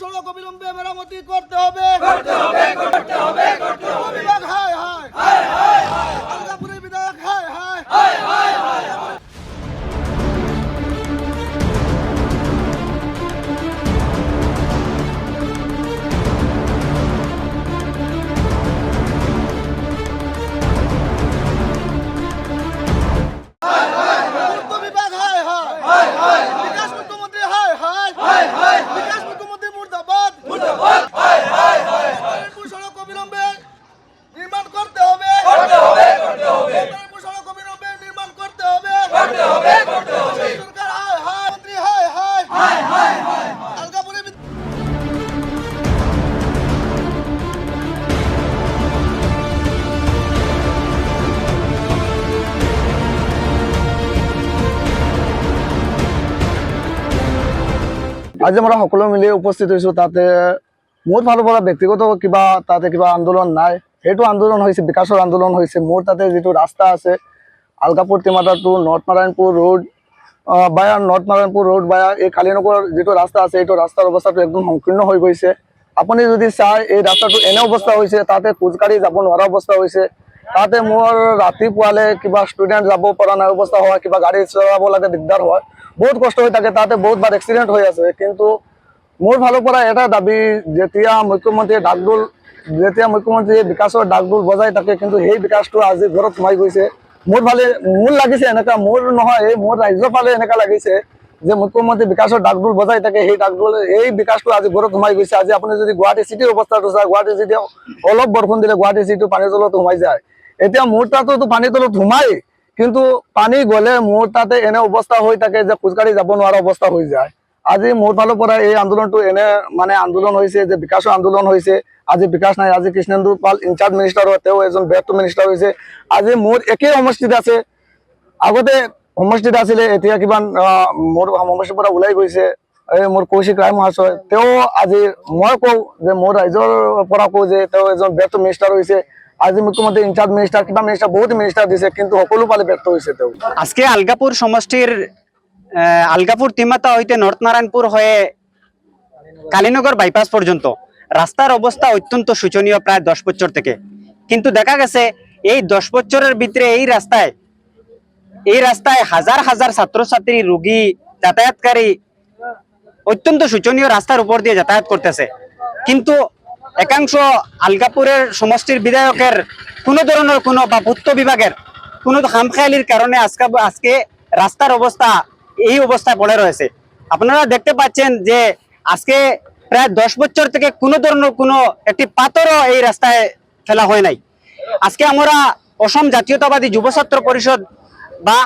সড়ক অবিলম্বে মেরামতি করতে হবে। বিভাগ হায় হায়, আলগাপুরের বিধায়ক হায় হায়। পূর্ত বিভাগ হায় হায়, বিকাশ মুখ্যমন্ত্রী হায় হায়, বিকাশ মুখ্যমন্ত্রী মুর্দাবাদ। সড়ক অবিলম্বে নির্মাণ করতে হবে। সড়ক অবিলম্বে নির্মাণ করতে হবে। সরকার হায় হায়, মন্ত্রী হায় হায়, আলগাপুরের আজি আমরা সকলো মিলি উপস্থিত হয়েছো। তাতে মোৰ ফালৰ পৰা ব্যক্তিগত তাতে কিবা আন্দোলন নাই। সেইটো আন্দোলন হৈছে বিকাশৰ আন্দোলন হৈছে। মোৰ তাতে যিটো ৰাস্তা আছে আলগাপুৰ টিমাটা to north Narayanpur road via এই কালিনগৰ যিটো ৰাস্তা আছে, এইটো ৰাস্তাৰ অৱস্থাটো একদম সংকীৰ্ণ হৈ গৈছে। আপুনি যদি চাই এই ৰাস্তাটো এনে অৱস্থা হৈছে, তাতে খোজকাঢ়ি যাব নোৱাৰা অৱস্থা হৈছে। তাতে মোৰ ৰাতিপুৱালে কিবা ষ্টুডেণ্ট যাব পৰা নাই অৱস্থা হয়, কিবা গাড়ী চলাব লাগে দিগদাৰ হয়, বহুত কষ্ট হৈ থাকে। তাতে বহুত বাৰ এক্সিডেণ্ট হৈ আছে। কিন্তু মোৰ ফালৰ পৰা এটা দাবী, যেতিয়া মুখ্যমন্ত্ৰীয়ে বিকাশৰ ডাকডোল বজাই থাকে, কিন্তু সেই বিকাশটো আজি ঘৰত সোমাই গৈছে। মোৰ লাগিছে এনেকা, মোৰ নহয়, এই মোৰ ৰাজ্যৰ ফালে এনেকা লাগিছে যে মুখ্যমন্ত্ৰী বিকাশৰ ডাকডোল বজাই থাকে, এই বিকাশটো আজি ঘৰত সোমাই গৈছে। আজি আপুনি যদি গুৱাহাটী চিটিৰ অৱস্থাটো চায়, গুৱাহাটী চিটি অলপ বৰষুণ দিলে গুৱাহাটী চিটি পানীৰ তলত সোমাই যায়। এতিয়া মোৰ তাতো পানীৰ তলত সোমাই, কিন্তু পানী গ'লে মোৰ তাতে এনে অৱস্থা হৈ থাকে যে খোজকাঢ়ি যাব নোৱাৰা অৱস্থা হৈ যায়। আজি মোৰ ফালৰ পৰা এই আন্দোলনটো এনে আন্দোলন হৈছে যে বিকাশৰ আন্দোলন হৈছে। আজি বিকাশ নাই, আজি কৃষ্ণেন্দু পাল ইনচাৰ্জ মিনিষ্টাৰ হয়, তেওঁ এজন ব্যৰ্থ মিনিষ্টাৰ হৈছে। আজি মোৰ একেই সমষ্টিত আছে, আগতে সমষ্টিত আছিলে, এতিয়া কিবা মোৰ সমষ্টিৰ পৰা ওলাই গৈছে। এই মোৰ কৌশিক ৰায় মহাশয়, তেওঁ আজি মই কওঁ যে মোৰ ৰাইজৰ পৰা কওঁ যে তেওঁ এজন ব্যৰ্থ মিনিষ্টাৰ হৈছে। আজি মুখ্যমন্ত্রী ইনচার্জ মিনিস্টার কিবা মিনিস্টার বহুত মিনিস্টার দিছে, কিন্তু সকলো পালে ব্যর্থ হয়েছে। আজকে আলগাপুর সমষ্টির আলগাপুর তিমাতা হইতে নর্থ নারায়ণপুর হয়ে কালীনগর বাইপাস পর্যন্ত রাস্তার অবস্থা অত্যন্ত শোচনীয় প্রায় 10 বছর থেকে। কিন্তু দেখা গেছে এই 10 বছরের ভিতরে এই রাস্তায় হাজার হাজার ছাত্রছাত্রী, রোগী, যাতায়াতকারী অত্যন্ত শোচনীয় রাস্তার উপর দিয়ে যাতায়াত করতেছে। কিন্তু একাংশ আলগাপুরের সমষ্টির বিধায়কের কোনো ধরনের কোনো বা পূর্ত বিভাগের কোনো খামখেয়ালির কারণে আজকে রাস্তার অবস্থা এই অবস্থায় পড়ে রয়েছে। আপনারা দেখতে পাচ্ছেন যে আজকে প্রায় 10 বছর থেকে কোনো ধরনের কোনো একটি পাথরও এই রাস্তায় ফেলা হয় নাই। আজকে আমরা অসম জাতীয়তাবাদী যুব ছাত্র পরিষদ বা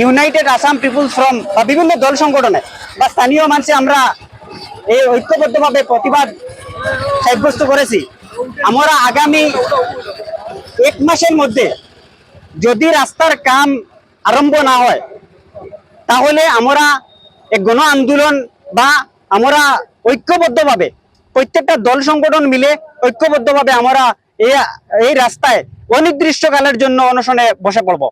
ইউনাইটেড আসাম পিপুলস ফ্রম বা বিভিন্ন দল সংগঠনে বা স্থানীয় মানুষে আমরা এই ঐক্যবদ্ধভাবে প্রতিবাদ সাব্যস্ত করেছি। আমরা আগামী 1 মাসের মধ্যে যদি রাস্তার কাম আরম্ভ না হয়, তাহলে আমরা এক গণ আন্দোলন বা আমরা ঐক্যবদ্ধভাবে প্রত্যেকটা দল সংগঠন মিলে ঐক্যবদ্ধভাবে আমরা এই রাস্তায় অনির্দিষ্টকালের জন্য অনশনে বসে পড়ব।